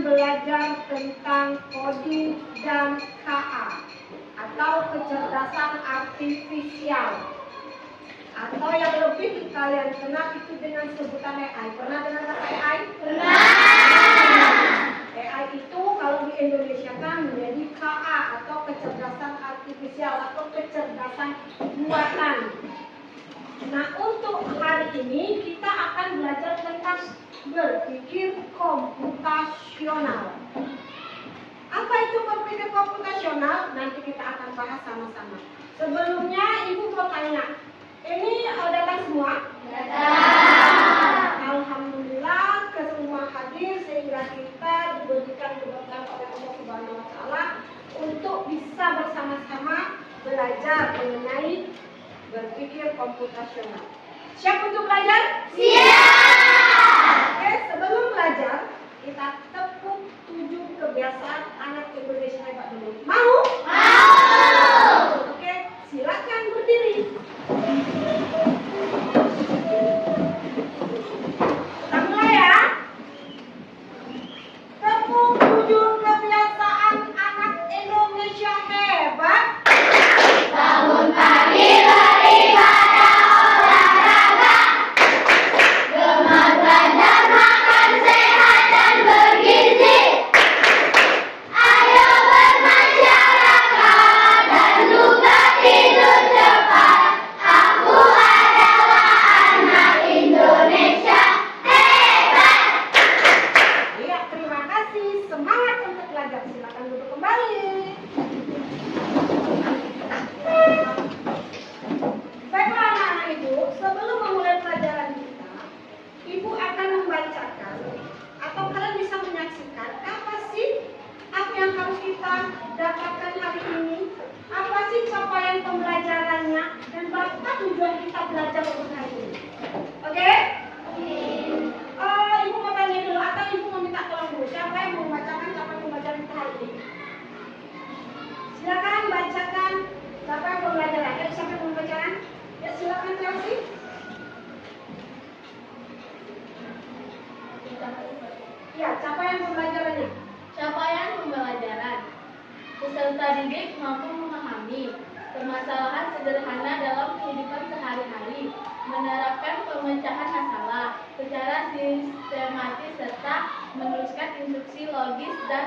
belajar tentang coding dan KA atau kecerdasan artifisial, atau yang lebih kalian kenal itu dengan sebutan AI. Pernah dengar kata AI? Pernah. AI itu kalau di Indonesia kan menjadi KA atau kecerdasan artifisial atau kecerdasan buatan. Nah, untuk hari ini kita akan belajar tentang berpikir komputasional. Apa itu berpikir komputasional? Nanti kita akan bahas sama-sama. Sebelumnya Ibu mau tanya, ini datang semua? Datang. Alhamdulillah kesemua hadir sehingga kita diberikan keberkahan oleh Allah Subhanahu wa taala untuk bisa bersama-sama belajar mengenai berpikir komputasional. Siap untuk belajar? Siap. Oke, sebelum belajar kita tepuk 7 kebiasaan anak Indonesia hebat dulu. Mau? Mau. Oke, silakan berdiri. Kita mulai ya. Tepuk 7 kebiasaan anak Indonesia hebat. Bangun pagi beribadah olahraga, gemar belajar makan sehat dan bergizi. Ayo bermasyarakat dan juga tidur cepat. Aku adalah anak Indonesia hebat. Iya, terima kasih. Semangat untuk belajar. Silakan duduk kembali. Baiklah anak-anak Ibu, sebelum memulai pelajaran kita, Ibu akan membacakan atau kalian bisa menyaksikan apa yang harus kita dapatkan hari ini, apa sih capaian pembelajarannya, dan apa tujuan kita belajar untuk hari ini. Oke? Ibu mau tanya dulu atau Ibu mau minta tolong dulu? Siapa yang mau membacakan capaian pembelajaran kita hari ini? Silakan bacakan capaian pembelajaran. Ya, siapa yang mau membacakan? Ya, silakan Chelsea. Ya, capaian pembelajarannya. Capaian pembelajaran. Peserta didik mampu memahami permasalahan sederhana dalam kehidupan sehari-hari, menerapkan pemecahan masalah secara sistematis serta menuliskan instruksi logis dan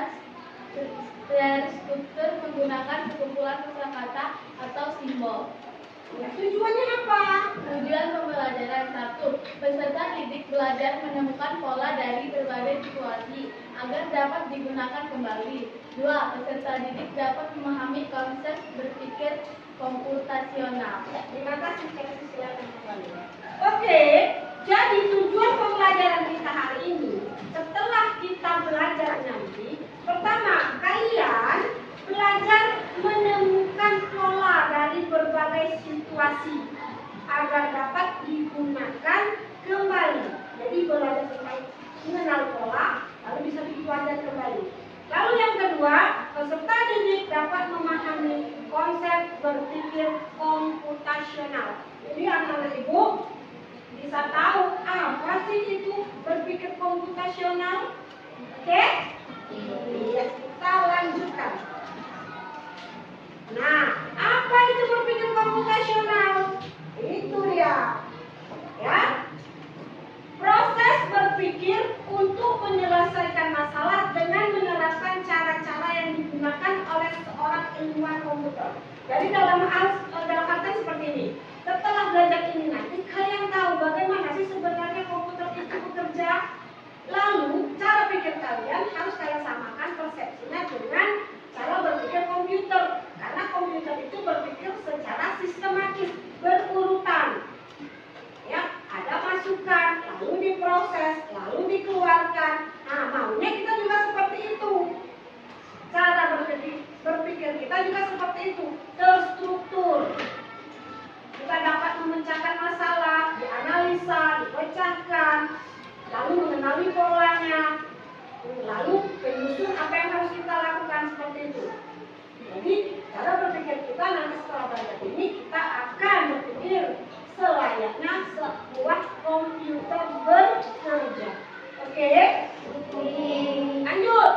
terstruktur menggunakan sekumpulan kosakata atau simbol. Ya, tujuannya apa? Tujuan pembelajaran 1. Peserta didik belajar menemukan pola dari berbagai situasi agar dapat digunakan kembali. 2. Peserta didik dapat memahami konsep berpikir komputasional. Terima kasih, Chelsea. Silakan kembali. Oke, jadi tujuan pembelajaran kita hari ini, setelah kita belajar nanti, pertama, kalian belajar menemukan pola dari berbagai situasi agar dapat digunakan kembali. Jadi belajar tentang mengenal pola, lalu bisa dipelajari kembali. Lalu yang kedua, peserta didik dapat memahami konsep berpikir komputasional. Jadi anak-anak Ibu bisa tahu apa sih itu berpikir komputasional. Oke? Iya, kita lanjutkan. Nah, apa itu berpikir komputasional? Itu dia. Ya. Proses berpikir untuk menyelesaikan masalah dengan menerapkan cara-cara yang digunakan oleh seorang ilmuwan komputer. Jadi dalam artian seperti ini. Setelah belajar ini nanti kalian tahu bagaimana sih sebenarnya komputer itu bekerja. Lalu cara pikir kalian harus kalian samakan persepsinya dengan cara berpikir komputer. Karena komputer itu berpikir secara sistematis, berurutan. Ya, ada masukan, lalu diproses, lalu dikeluarkan. Nah, maunya kita juga seperti itu. Cara berpikir kita juga seperti itu, terstruktur. Kita dapat memecahkan masalah, dianalisa, dipecahkan, lalu mengenali polanya, lalu menyusun apa yang harus kita lakukan seperti itu. Jadi, cara berpikir kita nanti setelah belajar ini, kita akan berpikir selayaknya sebuah komputer bekerja. Oke? Lanjut.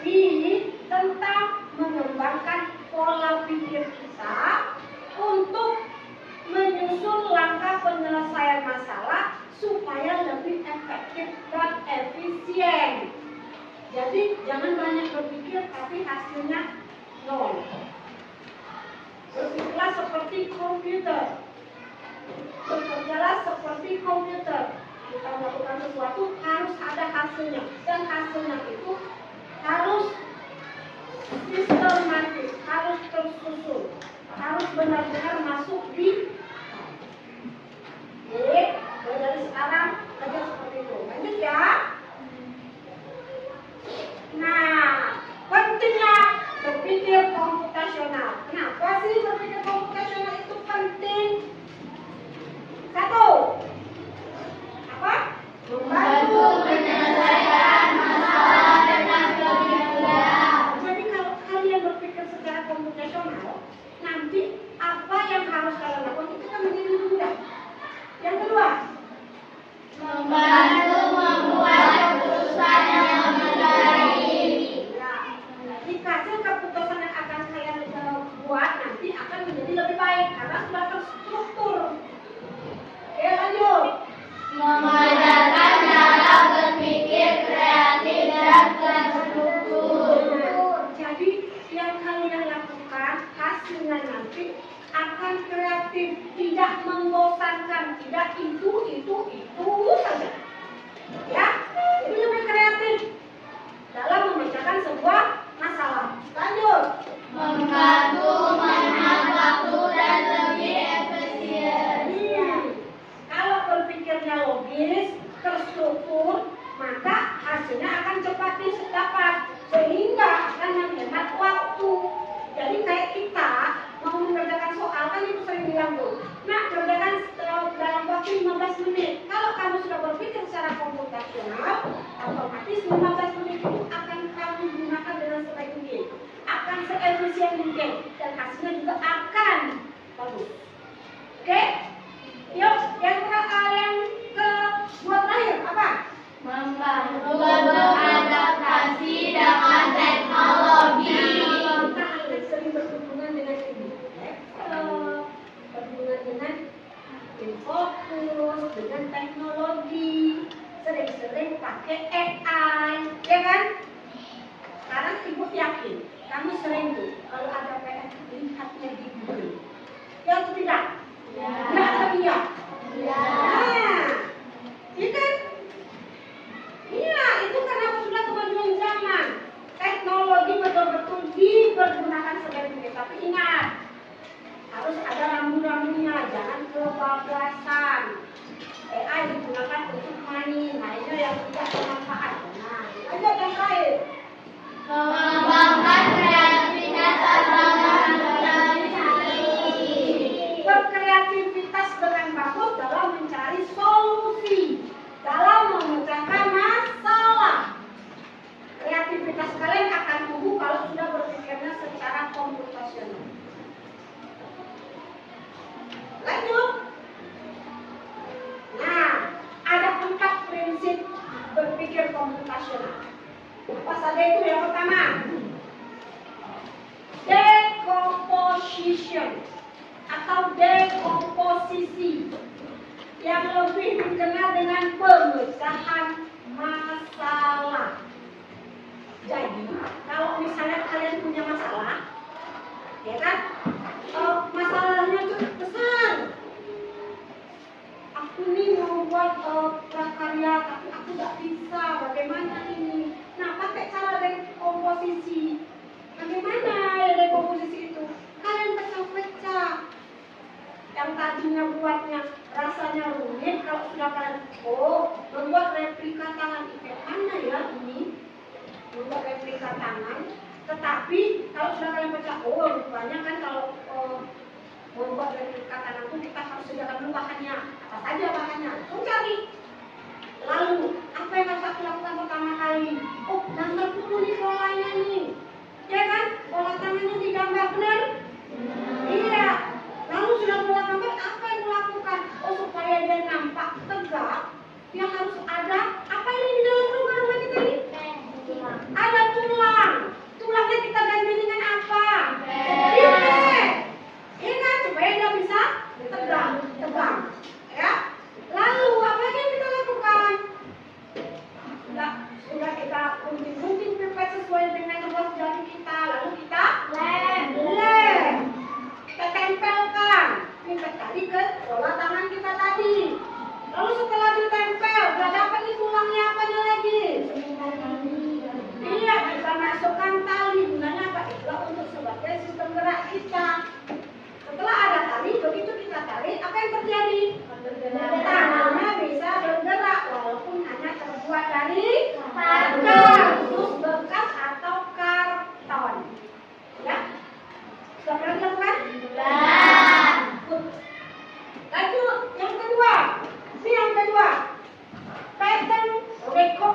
Tapi tentang mengembangkan pola pikir kita untuk menyusun langkah penyelesaian masalah supaya lebih efektif dan efisien. Jadi jangan banyak berpikir tapi hasilnya nol. Berpikirlah seperti komputer. Bekerjalah seperti komputer. Kita melakukan sesuatu harus ada hasilnya, dan hasilnya itu harus sistematis, harus tersusun, harus benar-benar masuk di. Oke, dari sekarang kerja seperti itu. Lanjut ya. Nah, pentingnya berpikir komputasional. Kenapa sih berpikir komputasional itu penting? Satu, apa? Membantu menyelesaikan masalah dengan lebih mudah. Jadi kalau kalian berpikir secara komputasional, nanti apa yang harus kalian lakukan itu kan menjadi lebih mudah. Yang kedua, Membantu membuat keputusan yang lebih baik. ya, jika hasil keputusan yang akan kalian buat nanti akan menjadi lebih baik karena sudah terstruktur. Oke, lanjut. Mengajarkan cara berpikir kreatif dan terstruktur. Jadi yang kalian lakukan hasilnya nanti akan kreatif, tidak membosankan, tidak itu saja. Ya, itu lebih kreatif dalam memecahkan sebuah masalah. Lanjut. Membantu menghemat waktu dan lebih efisien. Kalau berpikirnya logis, terstruktur, maka hasilnya akan cepat didapat sehingga akan menghemat waktu. Jadi kayak kita mau mengerjakan soal kan itu sering bilang tuh, nah kerjakan dalam waktu 15 menit. Kalau kamu sudah berpikir secara komputasional, otomatis 15 menit itu akan kamu gunakan dengan sebaik mungkin, akan seefisien mungkin, dan hasilnya juga akan bagus. Oke? Yuk, yang kedua terakhir apa? Membantu beradaptasi dengan teknologi. Kita sering berhubungan dengan ini, berhubungan dengan fokus, dengan teknologi, sering-sering pakai AI, ya kan? Sekarang ibu yakin, kamu sering tuh kalau ada PR lihatnya di Google, ya atau tidak? Ya atau iya? Nah, iya kan? Iya, itu karena sudah kemajuan zaman. Teknologi betul-betul dipergunakan sebaik mungkin. Tapi ingat, harus ada rambu-rambunya, jangan kebablasan. AI digunakan untuk main, nah itu yang tidak bermanfaat. Nah, lanjut yang terakhir. Mengembangkan kreativitas dalam berorganisasi. Berkreativitas dengan bagus dalam mencari solusi, dalam memecahkan masalah. Kreativitas kalian akan tumbuh kalau sudah berpikirnya secara komputasional. Lanjut. Nah, ada 4 prinsip berpikir komputasional. Apa saja itu? Yang pertama, decomposition atau dekomposisi, yang lebih dikenal dengan pemecahan masalah. Jadi, kalau misalnya kalian punya masalah, ya kan, masalahnya itu besar. Aku nih mau buat prakarya, tapi aku nggak bisa. Bagaimana ini? Nah, pakai cara dekomposisi. Bagaimana ya dekomposisi itu? Kalian pecah-pecah. Yang tadinya buatnya rasanya rumit, kalau sudah kalian membuat replika tangan itu mana ya ini? Membuat replika tangan. Tetapi kalau sudah kalian pecah, rupanya kan kalau membuat replika tangan itu kita harus sediakan dulu bahannya. Apa saja bahannya? Cari. Lalu apa yang harus aku lakukan pertama kali? Gambar dulu nih polanya nih, ya kan? Pola tangannya digambar benar? Iya. Lalu sudah pola gambar, apa yang melakukan? Supaya dia nampak tegak, dia harus ada apa ini di dalam rumah kita ini? Ada tulang.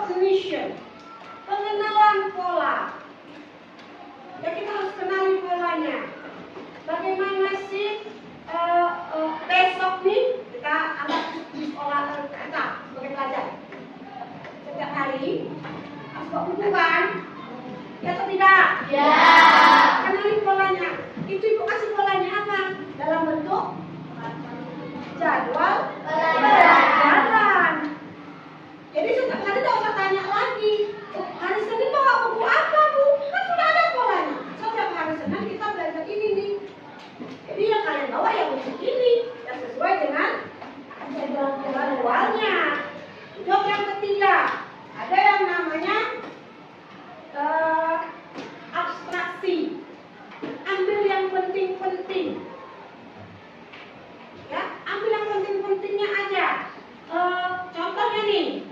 Recognition, pengenalan pola. Ya kita harus kenali polanya. Bagaimana sih besok nih kita akan di sekolah kita sebagai pelajar. Setiap hari harus bawa buku kan? Ya atau tidak? Ya. Kenali polanya. Itu ibu kasih polanya apa? Dalam bentuk jadwal pelajaran. Jadi setiap hari tidak usah tanya lagi. Hari Senin bawa buku apa bu? Kan sudah ada polanya. Setiap hari Senin kita belajar ini nih. Jadi yang kalian bawa yang buku ini yang sesuai dengan jadwalnya. Job yang ketiga ada yang namanya abstraksi. Ambil yang penting-penting. Ya, ambil yang penting-pentingnya aja. Contohnya nih,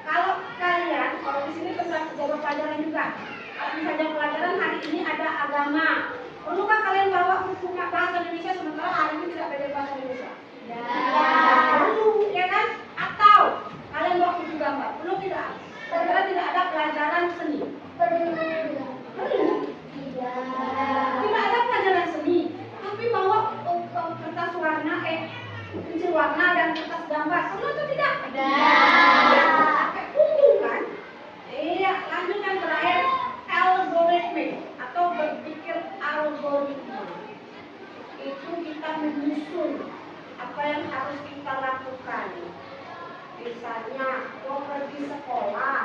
kalau kalian, kalau di sini tentang jadwal pelajaran juga, misalnya pelajaran hari ini ada agama, perlukah kalian bawa buku bahasa Indonesia sementara hari ini tidak belajar bahasa Indonesia? Ya. Perlu, ya kan? Atau kalian bawa buku gambar, perlu tidak? Sementara tidak ada pelajaran seni. Perlu. Tidak ada pelajaran seni, tapi bawa kertas warna, pensil warna dan kertas gambar. Perlu atau tidak? Ada. Pakai buku kan? Iya, lanjut yang terakhir, algoritma atau berpikir algoritma. Itu kita menyusun apa yang harus kita lakukan. Misalnya, mau pergi sekolah,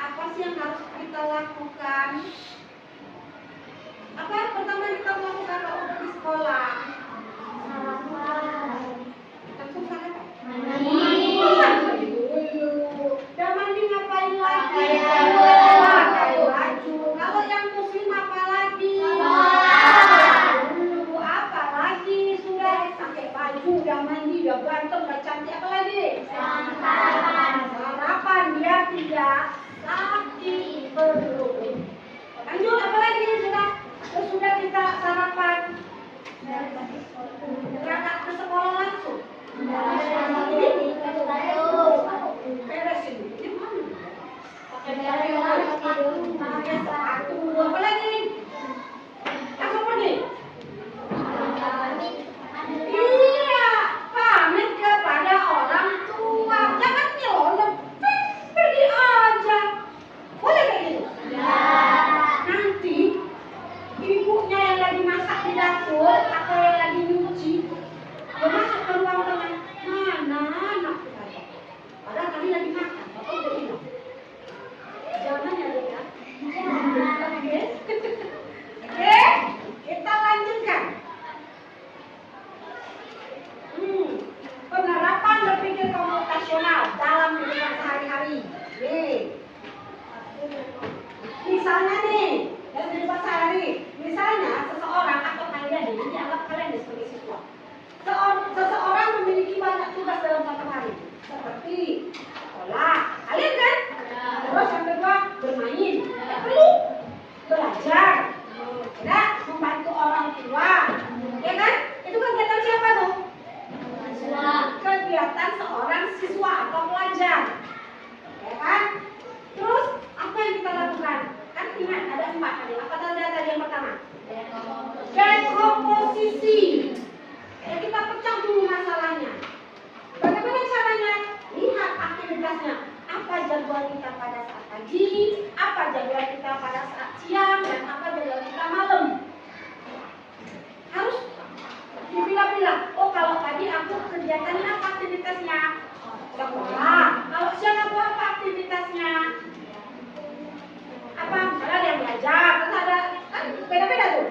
apa sih yang harus kita lakukan? Apa yang pertama kita lakukan kalau pergi sekolah? Langsung sarapan. Mandi dulu. Dan mandi ngapain lagi? Pakai baju. Kalau yang muslim apa lagi? Dulu apa lagi? Sudah pakai baju, udah mandi, udah ganteng, udah cantik, apa lagi? Sarapan biar tidak sakit perut. Lanjut apa lagi sudah kita sarapan? Berangkat ke sekolah langsung. Beresin. Ini mana? Pakai sepatu. Apa lagi? Langsung pergi. Iya, pamit kepada orang tua. Jangan nyelonong. Pergi aja. Boleh kayak gitu? Nanti ibunya yang lagi masak di dapur atau yang lagi nyuci, dia masuk ke ruang tengah. Mana anak kita? Padahal kami lagi makan. Bapak udah bilang. Jangan ya Dek ya. Oke, kita lanjutkan. Penerapan berpikir komputasional dalam kehidupan sehari-hari. Nih. Misalnya nih, dalam kehidupan sehari, misalnya seseorang atau kalian ini dianggap kalian sebagai siswa. Seseorang memiliki banyak tugas dalam satu hari, seperti sekolah, kalian kan? Terus yang kedua bermain, tidak perlu belajar, tidak membantu orang tua, ya kan? Itu kegiatan siapa tuh? Kegiatan seorang siswa atau pelajar, ya kan? Terus apa yang kita lakukan? Kan ingat ada 4 tadi. Apa tadi yang pertama? Dekomposisi. Ya kita pecah dulu masalahnya. Bagaimana caranya? Lihat aktivitasnya. Apa jadwal kita pada saat pagi? Apa jadwal kita pada saat siang? Dan apa jadwal kita malam? Harus dipilah-pilah. Oh kalau pagi aku kegiatannya apa aktivitasnya? Sekolah. Kalau siang aku apa aktivitasnya? Apa? Misalnya ada yang belajar, terus ada kan beda-beda tuh.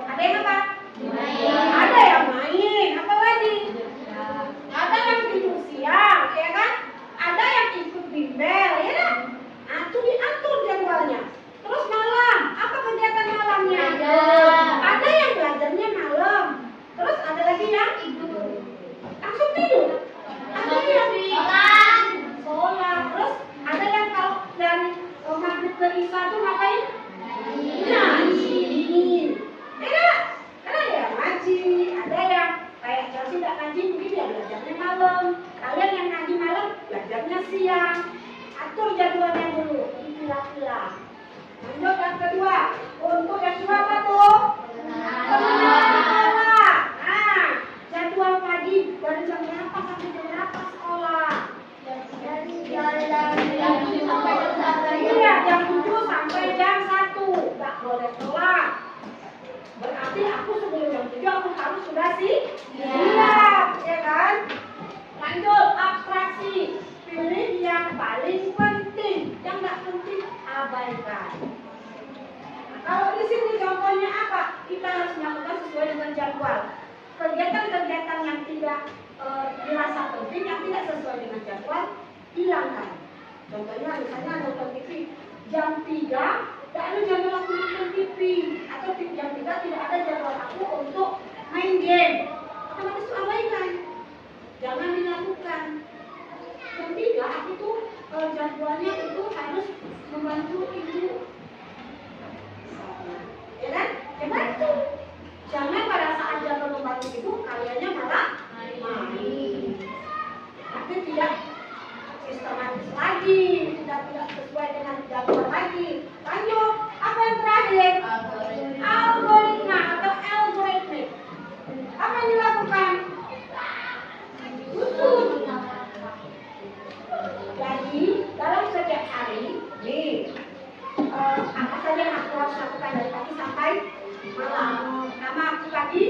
Ada yang apa? Main. Ada yang main. Apa lagi? Ada yang tidur siang, ya kan? Ada yang ikut bimbel, ya kan? Nah, itu diatur jadwalnya. Terus malam, apa kegiatan malamnya? Ada yang belajarnya malam. Terus ada lagi yang langsung tidur. Ada yang sholat. Terus ada yang kalau dari maghrib ke isya tuh ngapain? Ngaji. Ada ada yang ngaji, ada yang kayak Chelsea tidak ngaji, mungkin dia belajarnya malam. Kalian yang ngaji malam, belajarnya Jadwalnya siang, atur jadwalnya dulu, dipilah-pilah. Lanjut yang kedua, untuk yang kedua apa tuh? Sekolah. Nah, jadwal pagi dari jam berapa sampai jam berapa sekolah? Jam 7 sampai jam 1. Iya, jam 7 sampai jam 1. Nggak boleh telat. Berarti aku sebelum jam 7 aku harus sudah siap, ya kan? Lanjut, abstraksi. Pilih yang paling penting. Yang nggak penting, abaikan. Nah, kalau di sini contohnya apa? Kita harus melakukan sesuai dengan jadwal. Kegiatan-kegiatan yang tidak dirasa penting, yang tidak sesuai dengan jadwal, hilangkan. Contohnya misalnya nonton TV jam 3, tidak ada jadwal aku nonton TV. Atau jam 3 tidak ada jadwal aku untuk main game. Otomatis abaikan. Jangan dilakukan. Jam 3 aku tuh jadwalnya itu harus membantu ibu. Ya kan? Ya bantu. Jangan pada saat jadwal membantu ibu, kaliannya malah main. Tapi tidak sistematis lagi, tidak sesuai dengan jadwal lagi. Lanjut, apa yang terakhir? Algoritma atau algoritmik. Apa yang dilakukan? Jadi dalam setiap hari, apa saja yang aku harus lakukan dari pagi sampai malam. Pertama aku pagi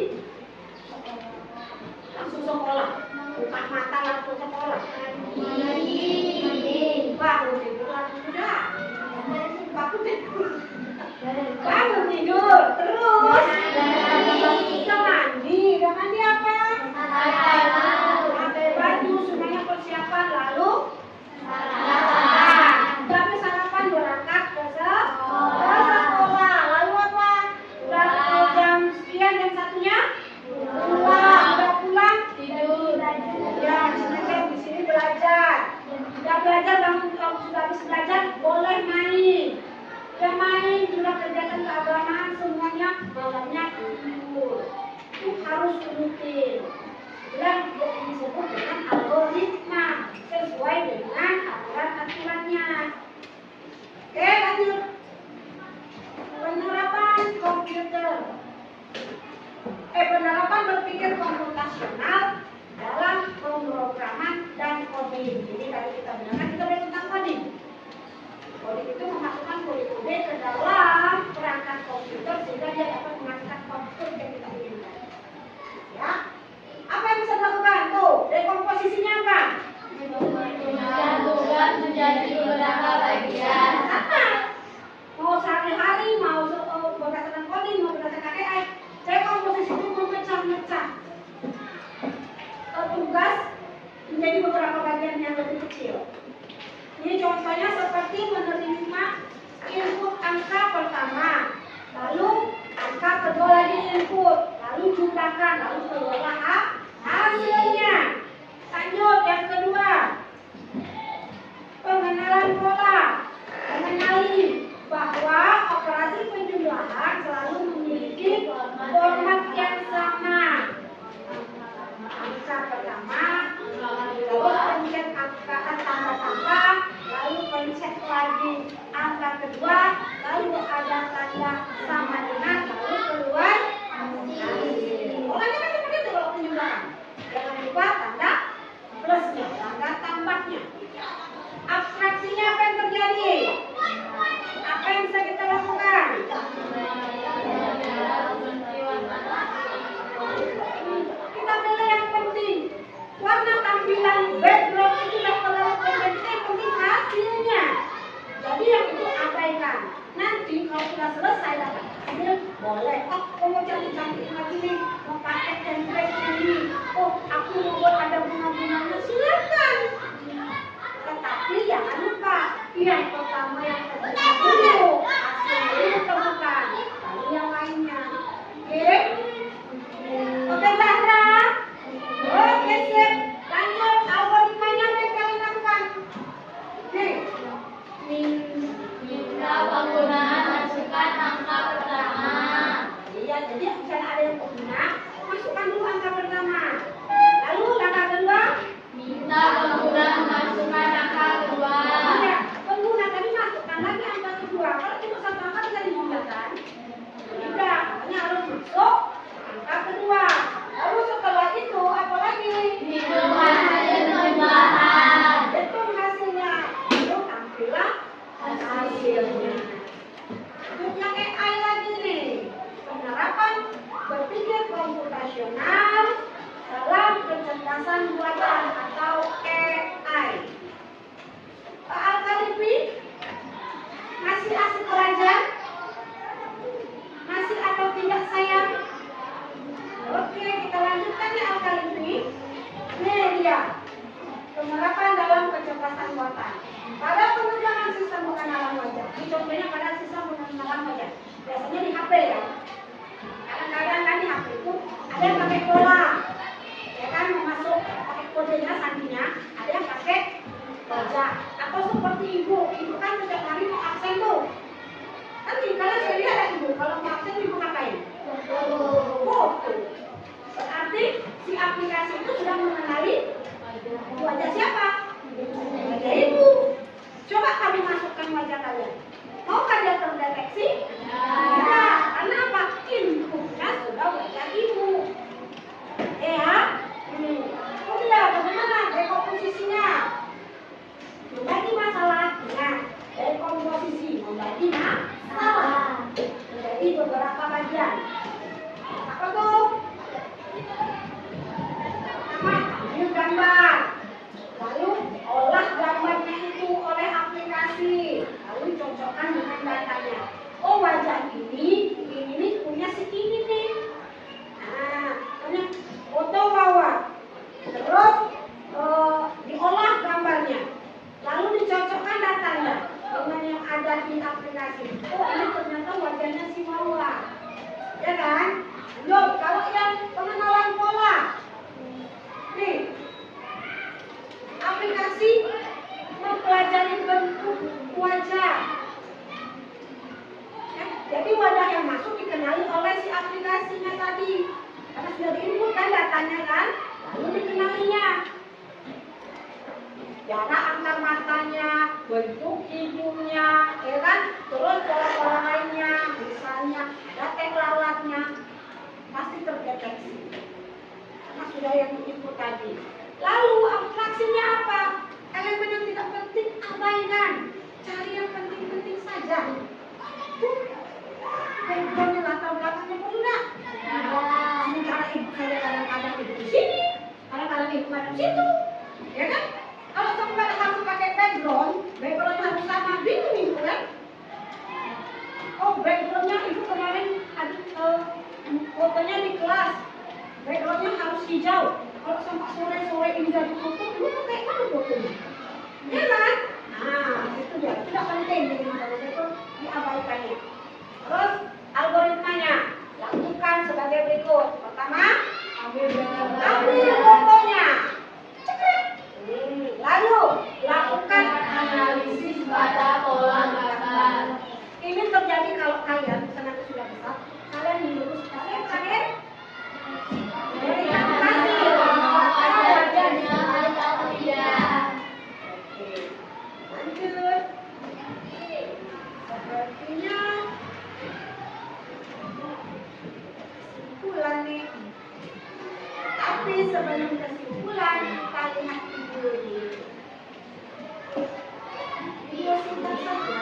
langsung sekolah, buka mata langsung sekolah. Bangun tidur langsung sudah. Bangun tidur terus. Kita mandi, mandi apa? Pakai baju, semuanya persiapan lalu sarapan. Habis sarapan berangkat ke sekolah. Lalu apa? Udah jam sekian, jam satunya pulang. Udah pulang Tidur. ya, di sini belajar. Udah belajar, bangun kalau sudah habis belajar boleh main. Ya main, sudah kegiatan keagamaan semuanya malamnya tidur. Itu harus rutin. Dan disebut dengan algoritma sesuai dengan aturan-aturannya. Oke, lanjut. Penerapan komputer. Penerapan berpikir komputasional dalam pemrograman dan coding. Jadi tadi kita bilang kita belajar tentang coding. Coding itu memasukkan kode-kode ke dalam perangkat komputer sehingga dia dapat menghasilkan output yang kita inginkan. Ya. Apa yang bisa dilakukan? Tuh, dekomposisinya apa? Dan tugas menjadi beberapa bagian. Apa? Mau sehari-hari, mau berdasarkan coding, mau berdasarkan AI, dekomposisi itu memecah-mecah tugas menjadi beberapa bagian yang lebih kecil. Ini contohnya seperti menerima input angka pertama, lalu angka kedua lagi input, lalu jumlahkan, lalu keluarlah hasilnya. Lanjut yang kedua, pengenalan pola. Mengenali bahwa operasi penjumlahan selalu memiliki format yang sama. Angka pertama, terus pencet angka tambah-tambah, lalu pencet lagi angka kedua, lalu ada tanda sama dengan, lalu keluar hasil. Polanya kan seperti itu kalau penjumlahan. biasanya di HP ya. Kadang-kadang kan di HP itu ada yang pakai pola, ya kan, masuk pakai kodenya sandinya, ada yang pakai wajah. Atau seperti ibu kan setiap hari mau absen tuh. Kan kalian sudah lihat ya ibu, kalau mau absen ibu ngapain? Foto. Berarti si aplikasi itu sudah mengenali wajah siapa? Wajah ibu. Coba kamu masukkan wajah kalian. Maukah dia terdeteksi? Tidak. Karena apa? Inputnya sudah wajah ibu. Ya? Oh iya, bagaimana dekomposisinya? Menjadi masalahnya dari komposisi menjadi masalah. Menjadi beberapa bagian. Apa tuh? Pertama, ambil gambar. Lalu olah gambarnya itu oleh aplikasi. Lalu cocokkan dengan datanya. Oh, wajah ini punya segini nih. Nah, punya foto bawah. Terus diolah gambarnya. Lalu dicocokkan datanya dengan yang ada di aplikasi. Oh, ini ternyata wajahnya si Wawa. Ya kan? Belum, kalau yang pengenalan pola. Nih, aplikasi mempelajari bentuk wajah. Ya, jadi wajah yang masuk dikenali oleh si aplikasinya tadi. Karena sudah diinput kan datanya kan, lalu dikenalinya. Jarak antar matanya, bentuk hidungnya, ya kan? Terus pola-pola lainnya, misalnya datek lalatnya, pasti terdeteksi. Karena sudah yang diinput tadi. Lalu abstraksinya apa? Elemen yang tidak penting abaikan. Cari yang penting-penting saja. Backgroundnya, latar belakangnya perlu nggak? Sementara ibu saya kadang-kadang ibu di sini, kadang-kadang ibu ada di situ, ya kan? Kalau sampai harus pakai backgroundnya harus sama, bingung ibu kan? Oh, backgroundnya ibu kemarin fotonya di kelas, backgroundnya harus hijau. Kalau sampai sore-sore ini jadi foto, ibu pakai mana fotonya? Ya kan? Nah, itu dia. Tidak penting dengan background diabaikannya. Terus algoritmanya lakukan sebagai berikut. Pertama, ambil fotonya. Lalu lakukan analisis pada pola gambar. Ini terjadi kalau kalian misalnya sudah besar, kalian lulus terakhir berikan kasih wajahnya atau tidak. Lanjut. Sepertinya kesimpulan nih. Tapi sebelum kesimpulan kita lihat video ini. Video singkat saja.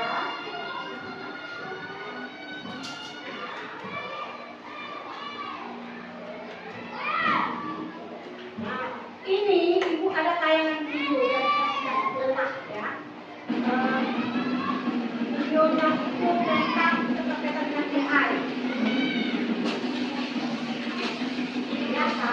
Nah, ini ibu ada tayangan video dari Kementerian Lemak ya. Videonya itu tentang keterkaitan dengan AI. Ternyata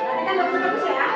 perhatikan bagus-bagus ya.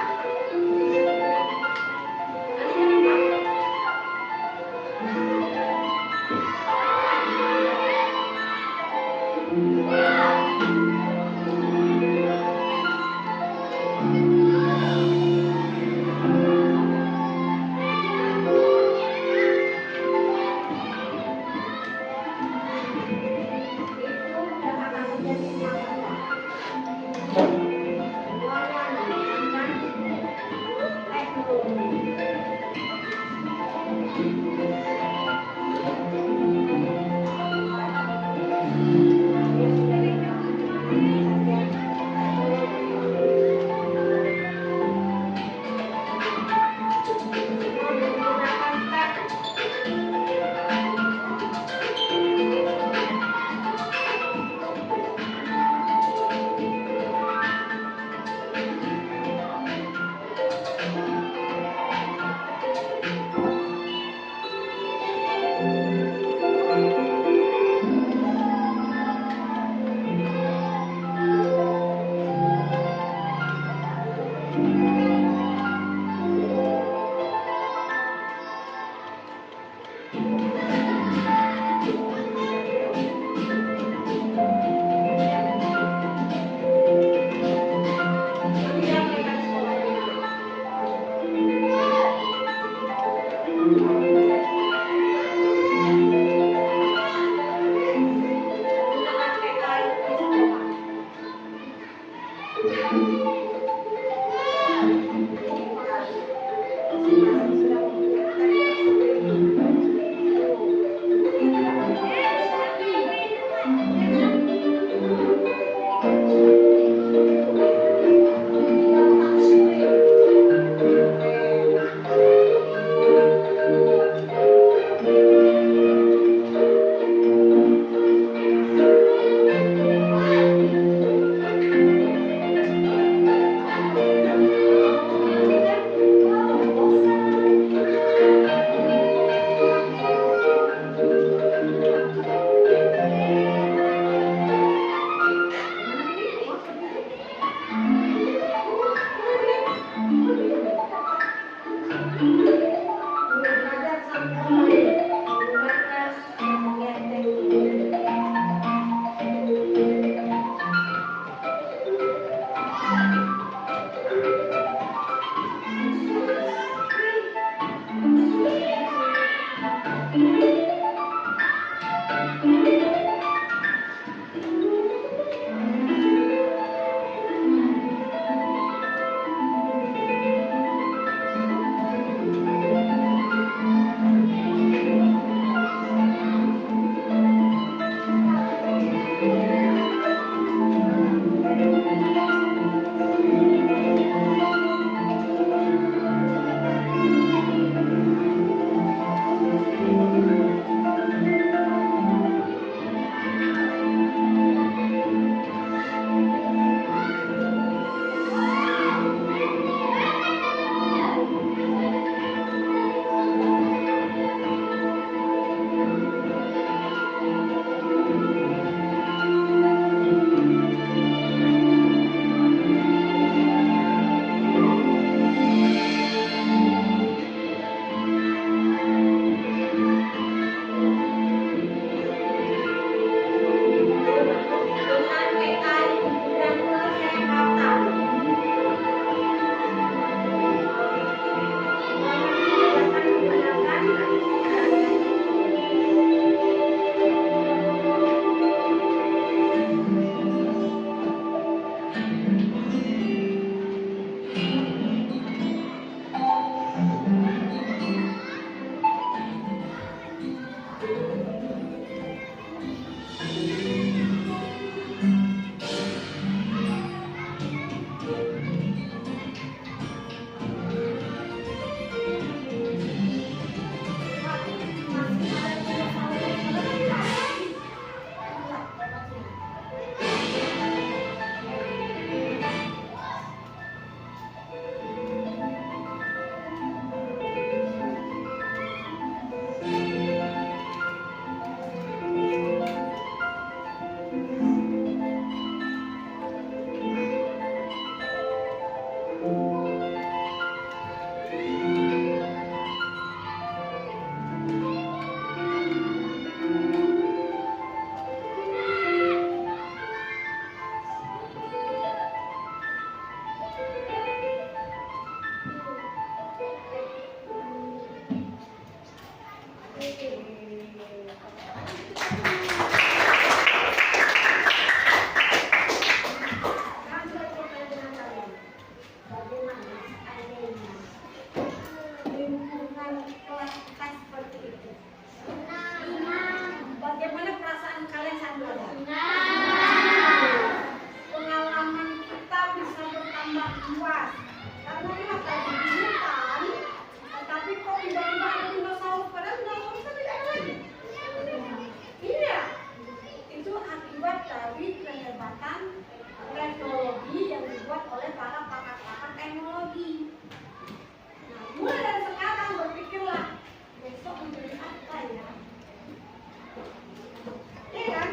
Iya kan?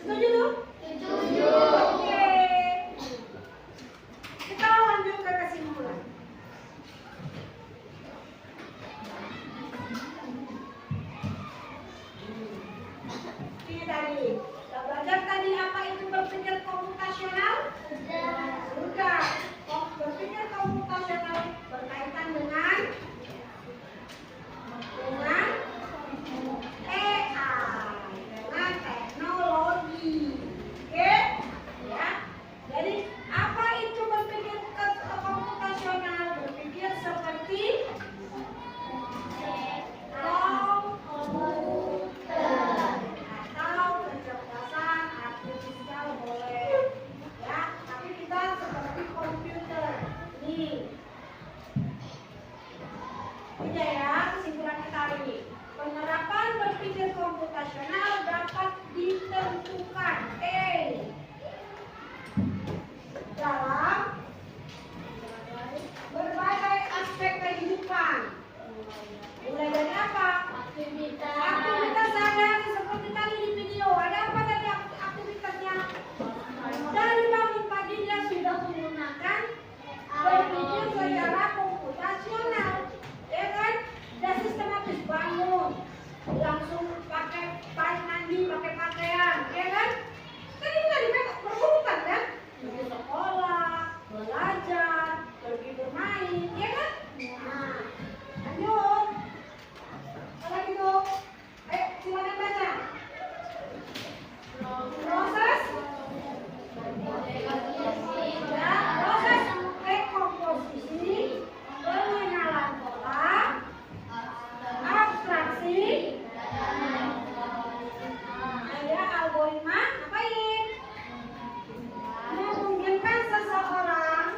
Setuju tuh? Setuju. Oke. Kita lanjut ke kesimpulan. Ini tadi. Kita belajar tadi apa itu berpikir komputasional? Sudah. Berpikir komputasional berkaitan dengan AI, dengan teknologi. Oke? Ya. Jadi apa itu berpikir komputasional? Berpikir seperti komputer atau kecerdasan artifisial boleh. Ya, tapi kita seperti komputer. Nih. Ini ya kesimpulan kita hari ini. Penerapan berpikir komputasional dapat ditentukan dalam berbagai aspek kehidupan. Mulai dari apa? Aktivitas sehari-hari seperti tadi di video. Ada apa tadi aktivitasnya? Dari bangun pagi dia sudah menggunakan berpikir secara komputasional, ya kan? Dan sistematis bangun, langsung pakai mandi, pakai pakaian, ya kan? Tadi tadi berurutan kan? Pergi sekolah, belajar, pergi bermain, ya kan? Nah, lanjut. Apa gitu? Ayo silakan baca. Proses rekomposisi, pengenalan pola, abstraksi, ada algoritma, ngapain? Memungkinkan seseorang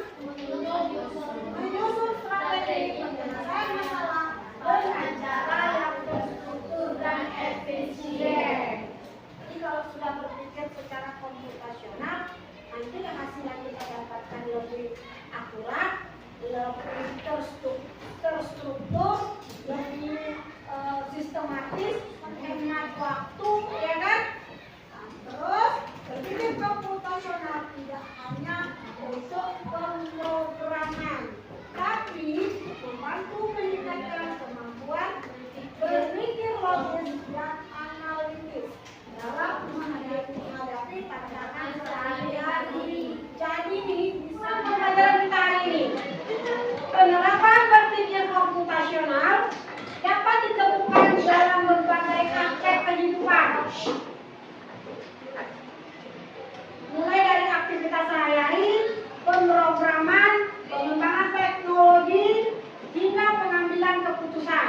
menyusun strategi penyelesaian masalah dengan cara yang terstruktur dan efisien. Jadi kalau sudah berpikir secara komputasional, nanti hasil yang kita dapatkan lebih akurat, lebih terstruktur, lebih sistematis, menghemat waktu, ya kan? Terus berpikir komputasional tidak hanya untuk pemrograman, tapi membantu meningkatkan kemampuan berpikir logis dan analitis dalam menghadapi tantangan sehari-hari. Jadi bisa pembelajaran kita hari ini. Penerapan berpikir komputasional dapat ditemukan dalam berbagai aspek kehidupan. Mulai dari aktivitas sehari-hari, pemrograman, pengembangan teknologi, hingga pengambilan keputusan.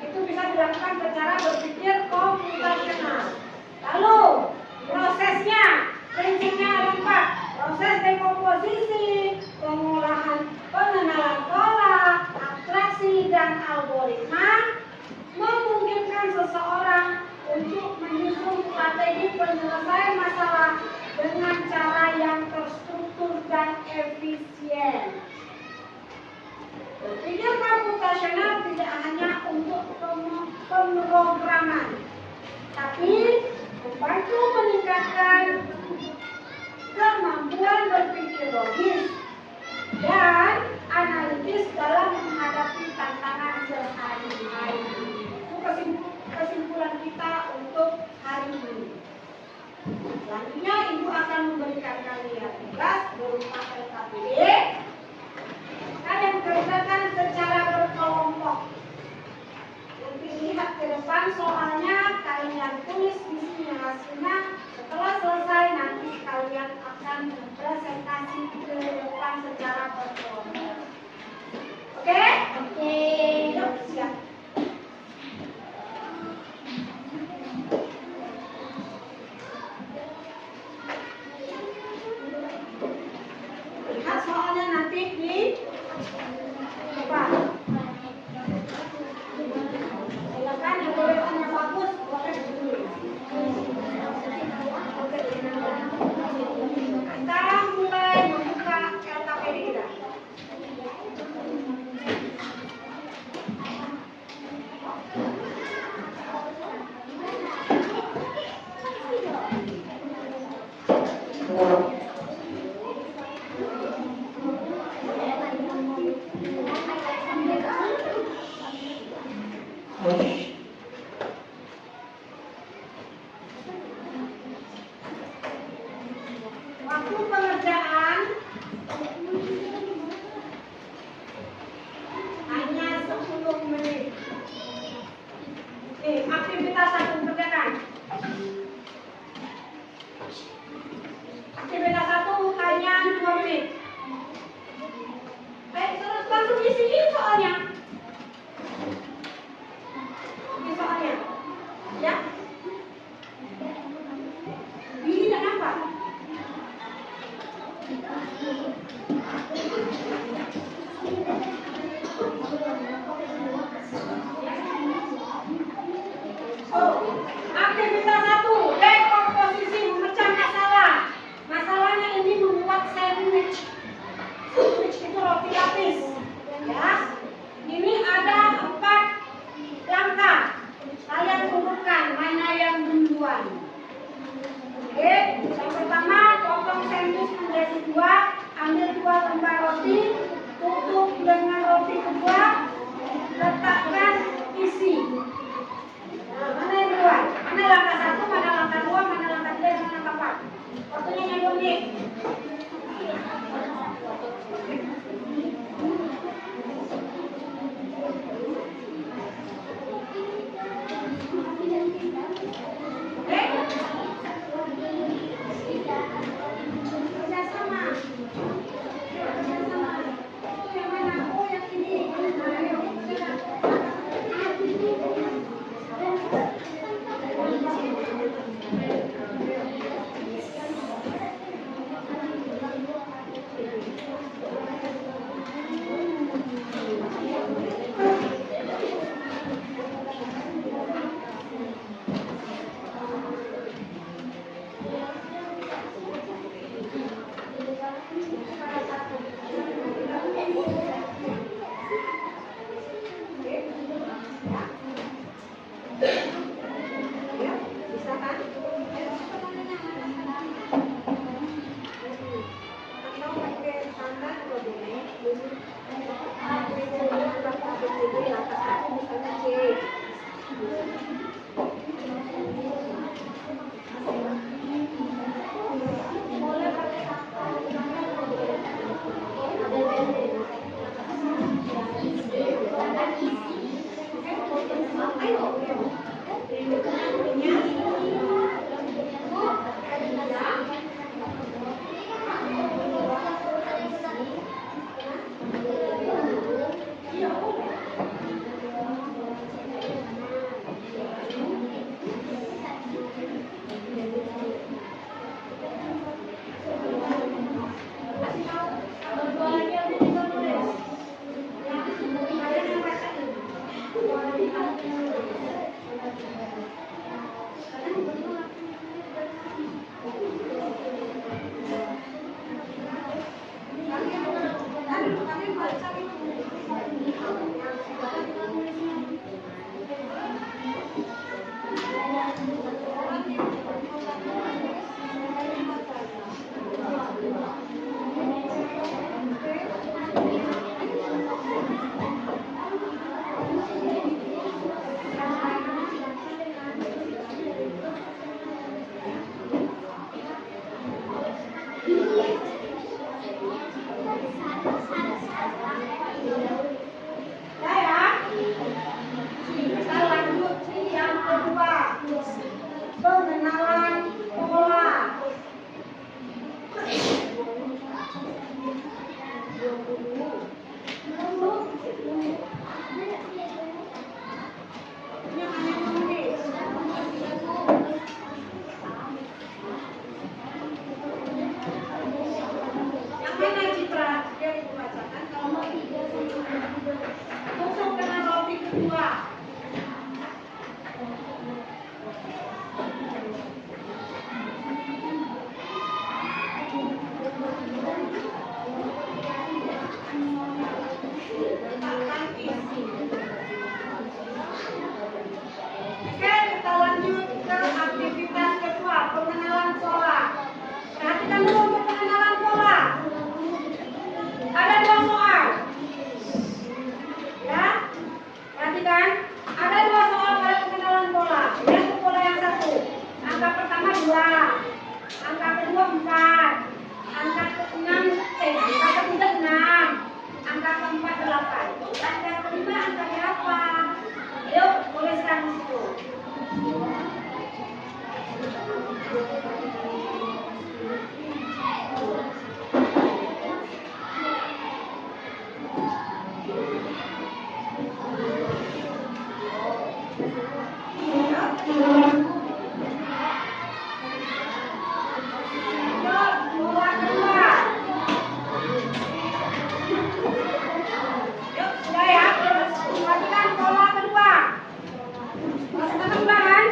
Itu bisa dilakukan secara berpikir komputasional. Lalu prosesnya, prinsipnya ada 4. Proses dekomposisi, pengolahan, pengenalan pola, abstraksi, dan algoritma memungkinkan seseorang untuk menyusun strategi penyelesaian masalah dengan cara yang terstruktur dan efisien. Berpikir komputasional tidak hanya untuk pemrograman, tapi membantu meningkatkan kemampuan berpikir logis dan analitis dalam menghadapi tantangan sehari-hari. Itu kesimpulan kita untuk hari ini. Selanjutnya Ibu akan memberikan kalian tugas berupa LKPD. Kalian kerjakan secara berkelompok. Nanti lihat ke depan soalnya, kalian tulis isinya hasilnya. Setelah selesai nanti kalian akan presentasi ke depan secara berkelompok. Oke? Oke. Yuk, siap. Lihat soalnya nanti di depan. Silakan yang tulisannya bagus boleh ditulis. Waktu pengerjaan hanya 10 menit. Aktivitas 1 kerjakan. Aktivitas 1 hanya 2 menit. Terus langsung isiin soalnya. Ini soalnya. Ya. Ini dan apa? Aktivitas 1, dekomposisi, memecah masalah. Masalahnya ini membuat sandwich. Sandwich itu roti lapis. Ya. Ini ada 4 langkah. Kalian tentukan mana yang duluan. Oke, yang pertama potong sandwich menjadi 2, ambil 2 lembar roti, tutup dengan roti kedua, letakkan isi. Mana yang duluan? Mana langkah 1, mana langkah 2, mana langkah 3, mana langkah 4? Waktunya yang 2 menit. Angka kedua 4. Angka keenam, angka ketiga 6. Angka keempat 8. Angka kelima angka berapa? Yuk, tuliskan di situ. Perkembangan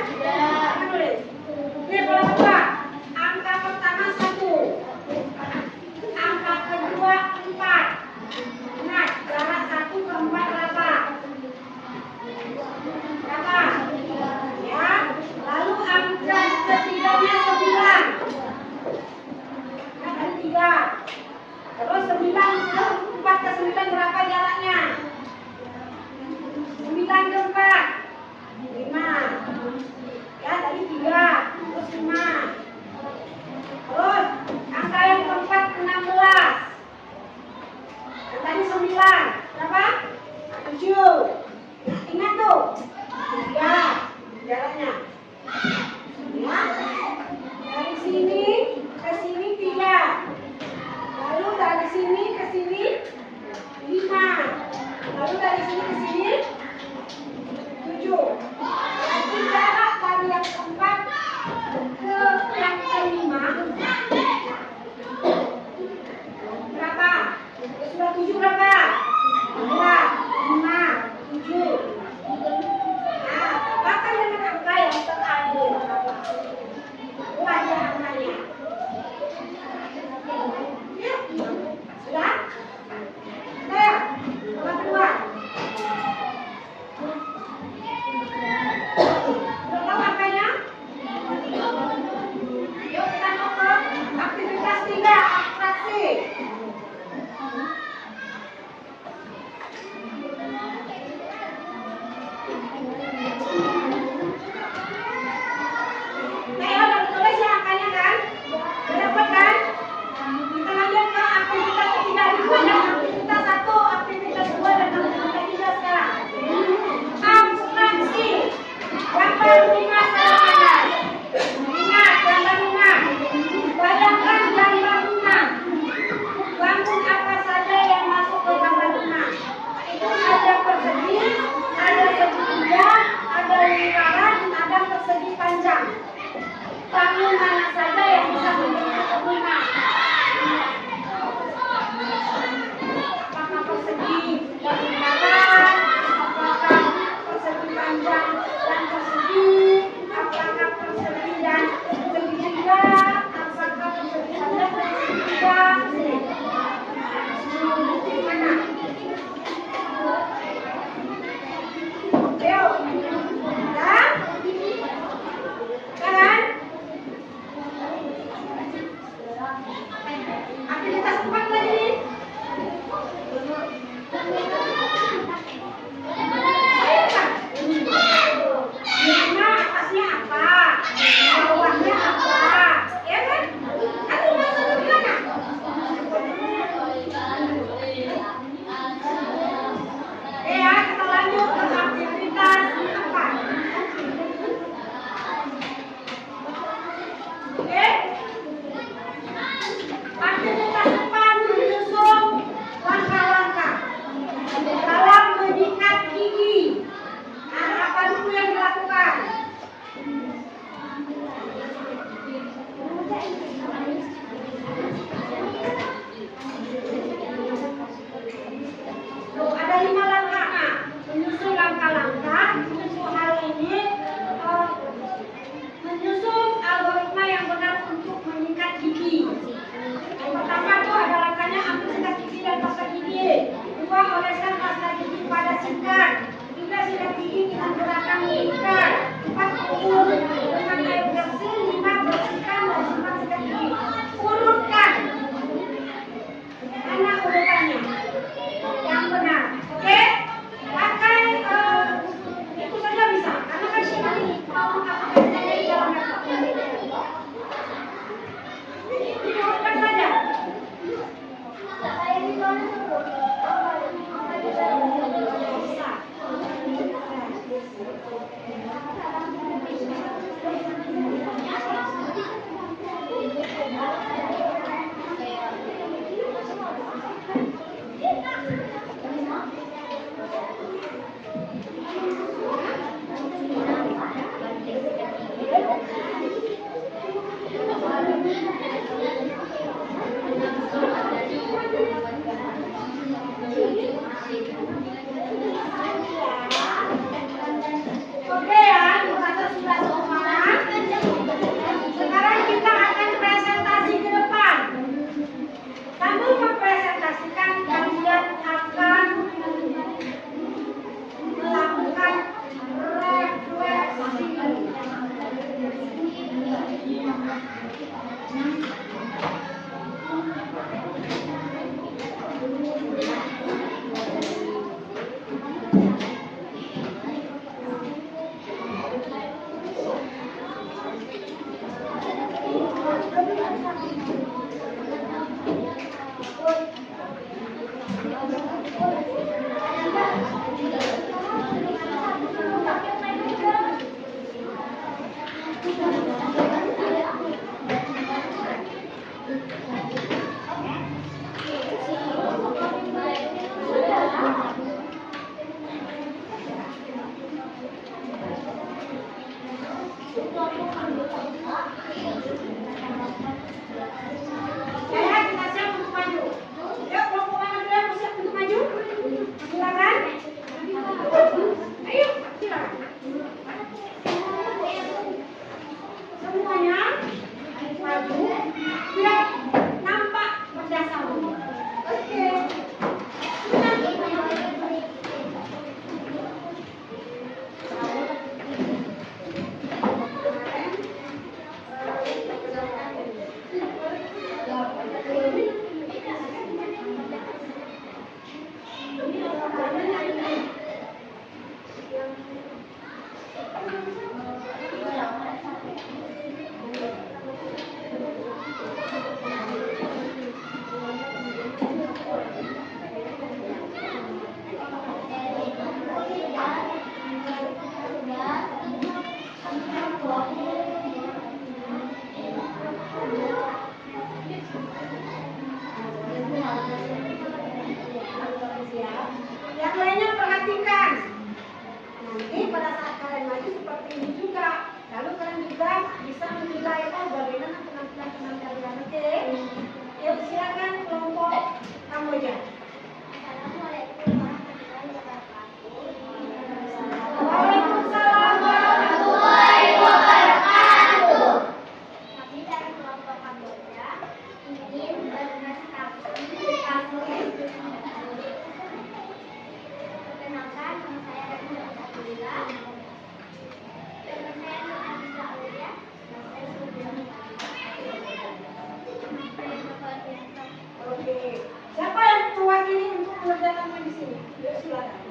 belajarkan main di sini. Yuk silakan.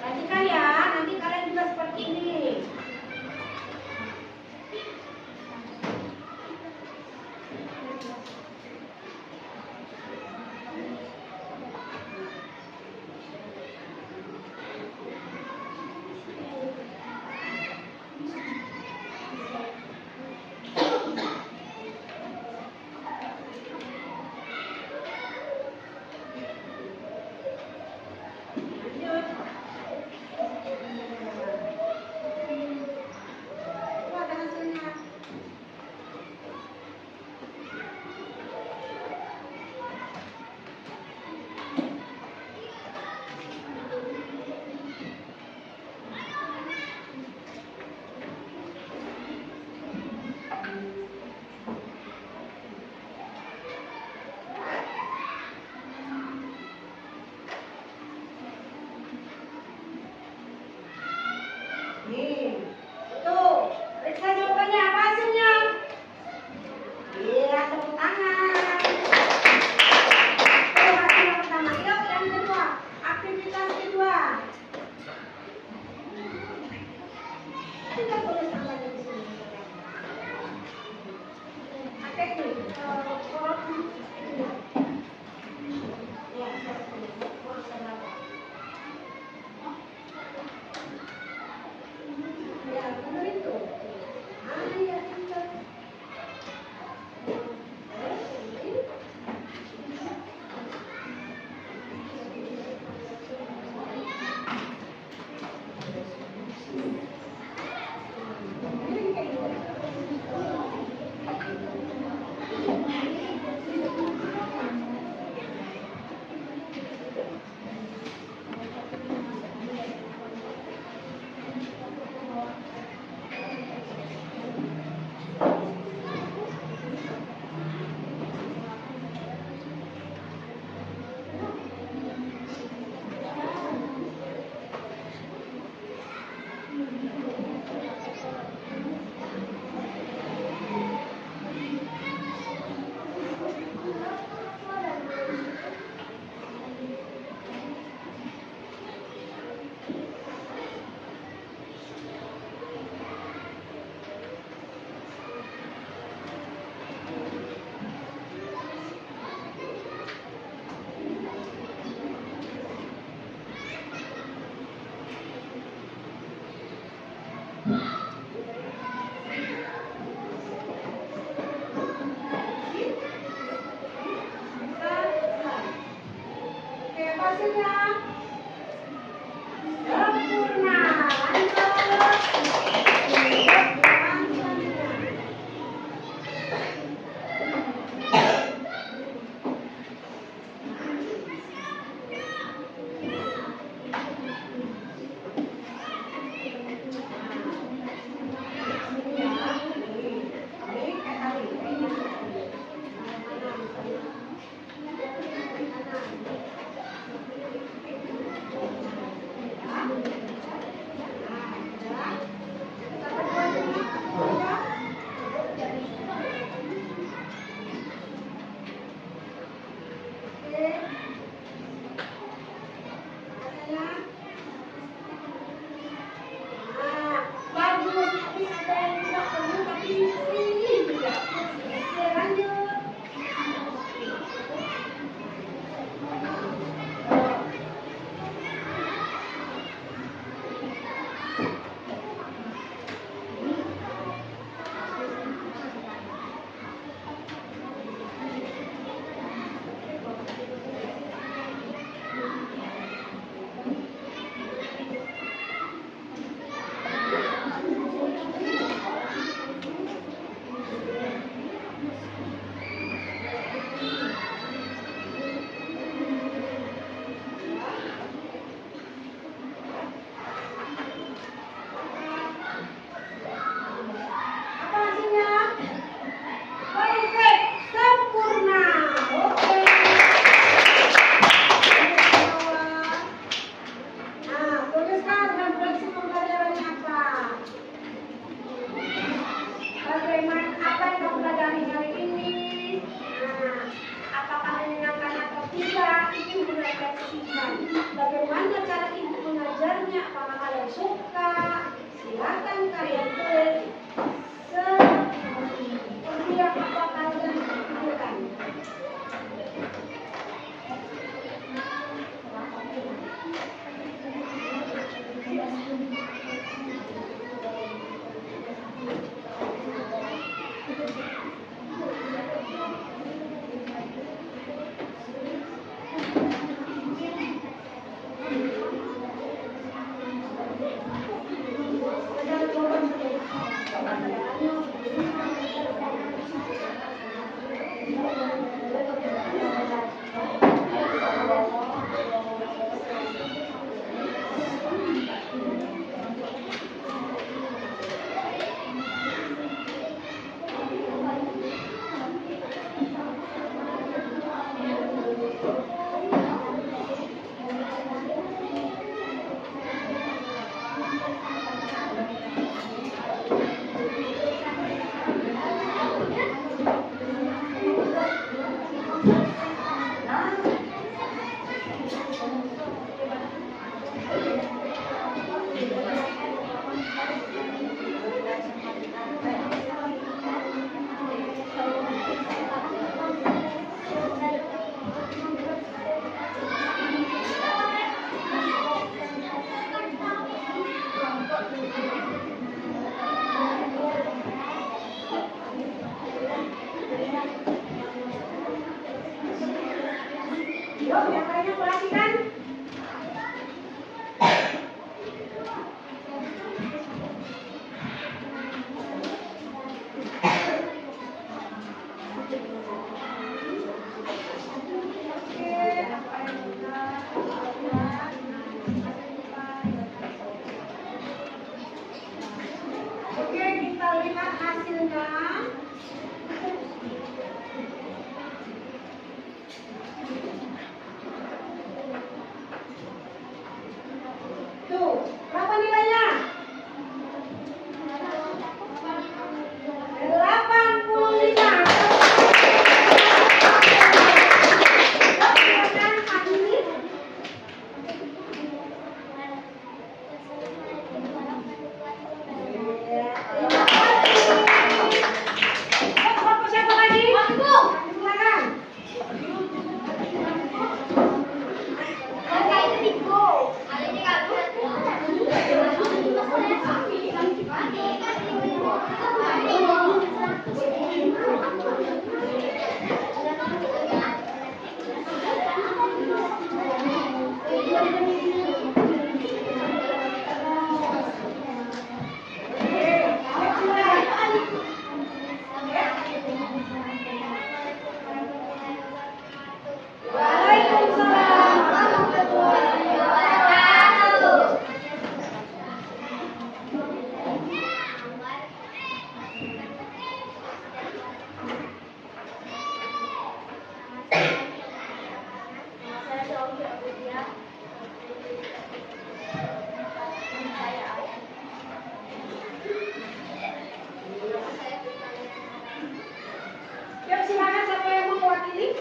Perhatikan ya, nanti kalian juga seperti ini. Lanjut. Itu ada hasilnya. Nih, tuh, periksa jawabannya apa hasilnya? Iya, tepuk tangan. Tuh, hasil yang pertama. Yuk, yang kedua. Aktivitas kedua. Kita tulis namanya di sini. Oke, nih. Ya, saya tulis. Ya, benar itu. Ya, pintar. Oke, hasilnya sempurna. gambarnya, apakah kalian suka? Silakan kalian tulis seperti yang apa kalian inginkan. Yuk, yang lainnya perhatikan. Oke, kita lihat hasilnya. Tuh, berapa nilainya? 85. Silakan akhiri. Siapa lagi? Silakan. Waalaikumsalam warahmatullahi wabarakatuh. Yuk, silakan siapa yang mau mewakili?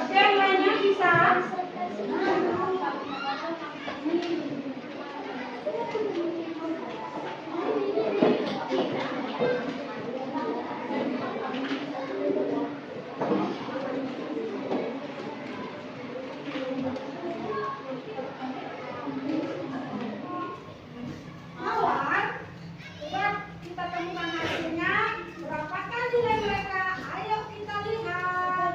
Oke, yang lainnya bisa. Mawar, coba kita temukan hasilnya. Berapakah nilai mereka? Ayo kita lihat.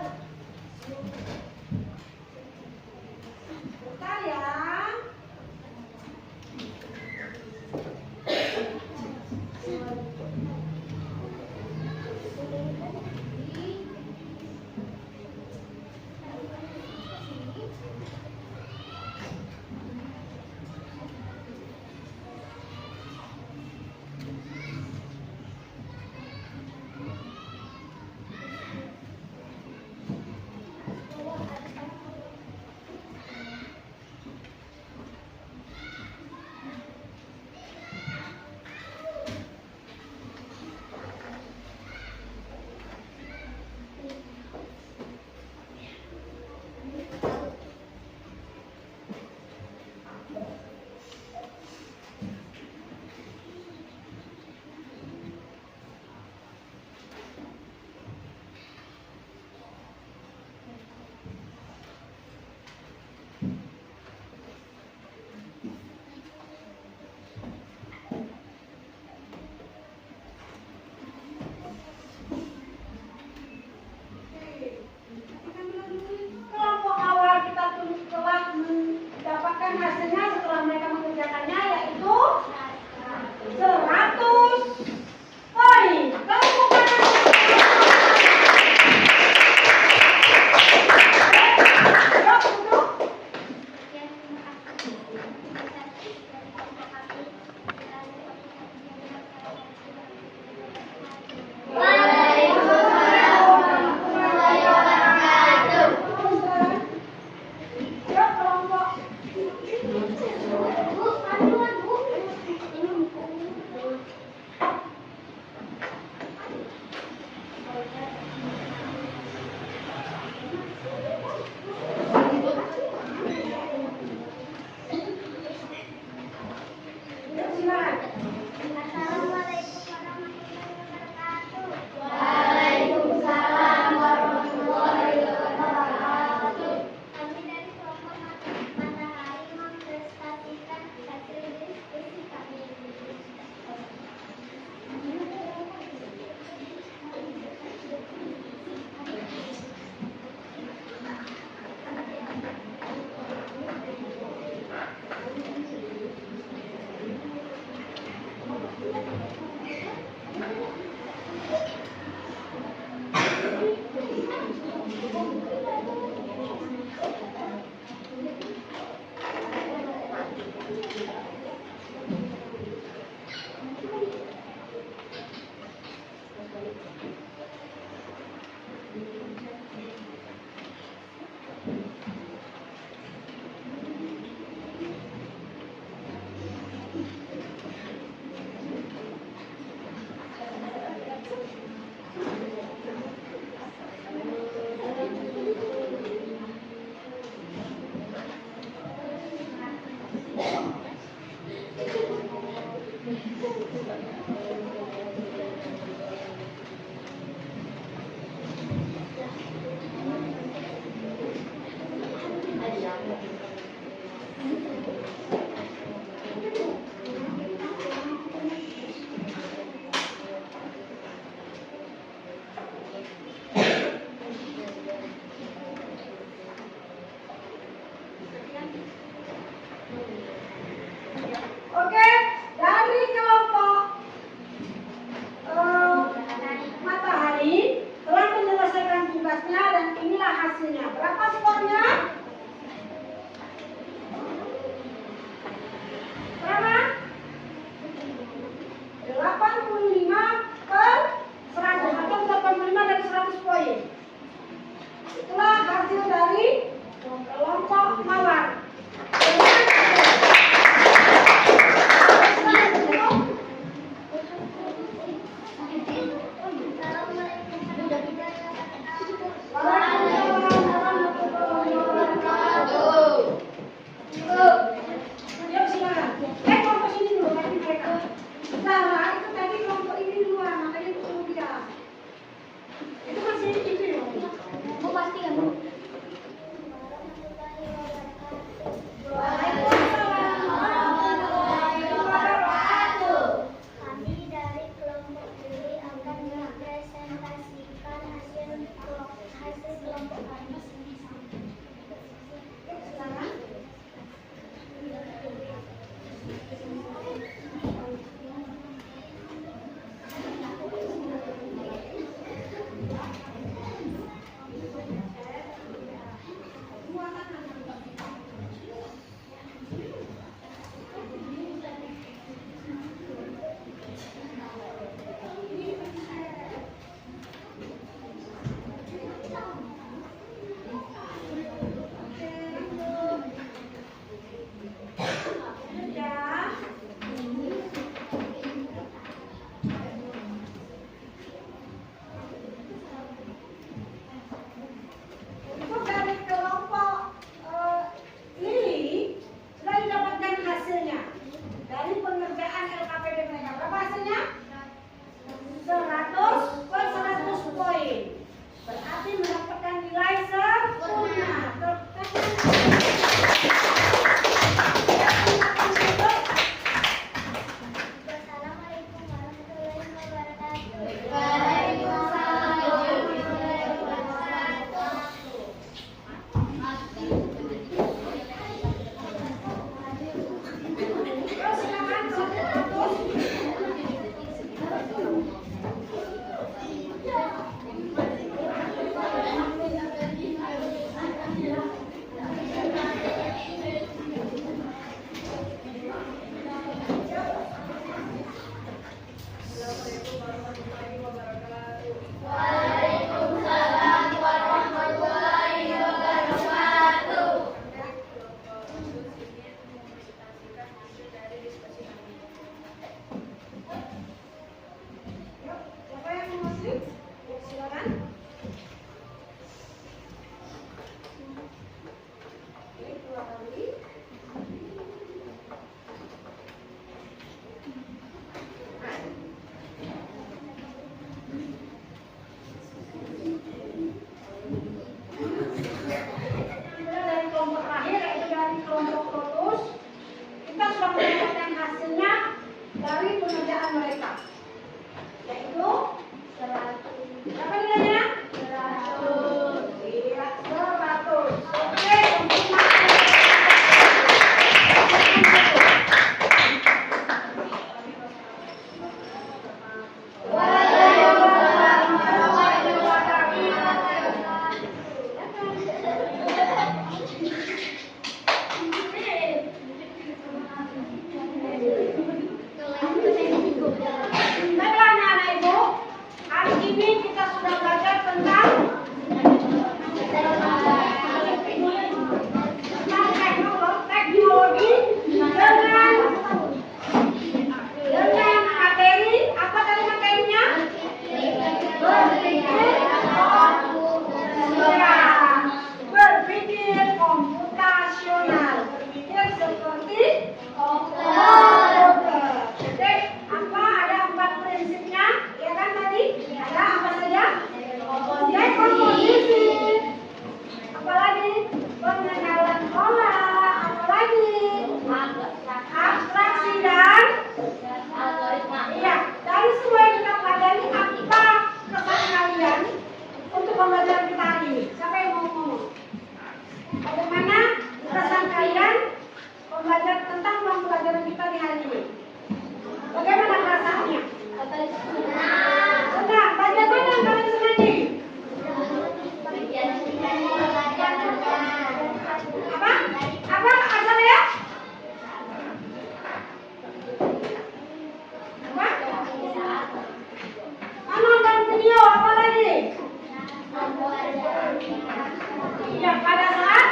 Ya, pada saat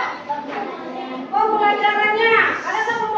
pembelajarannya, pada saat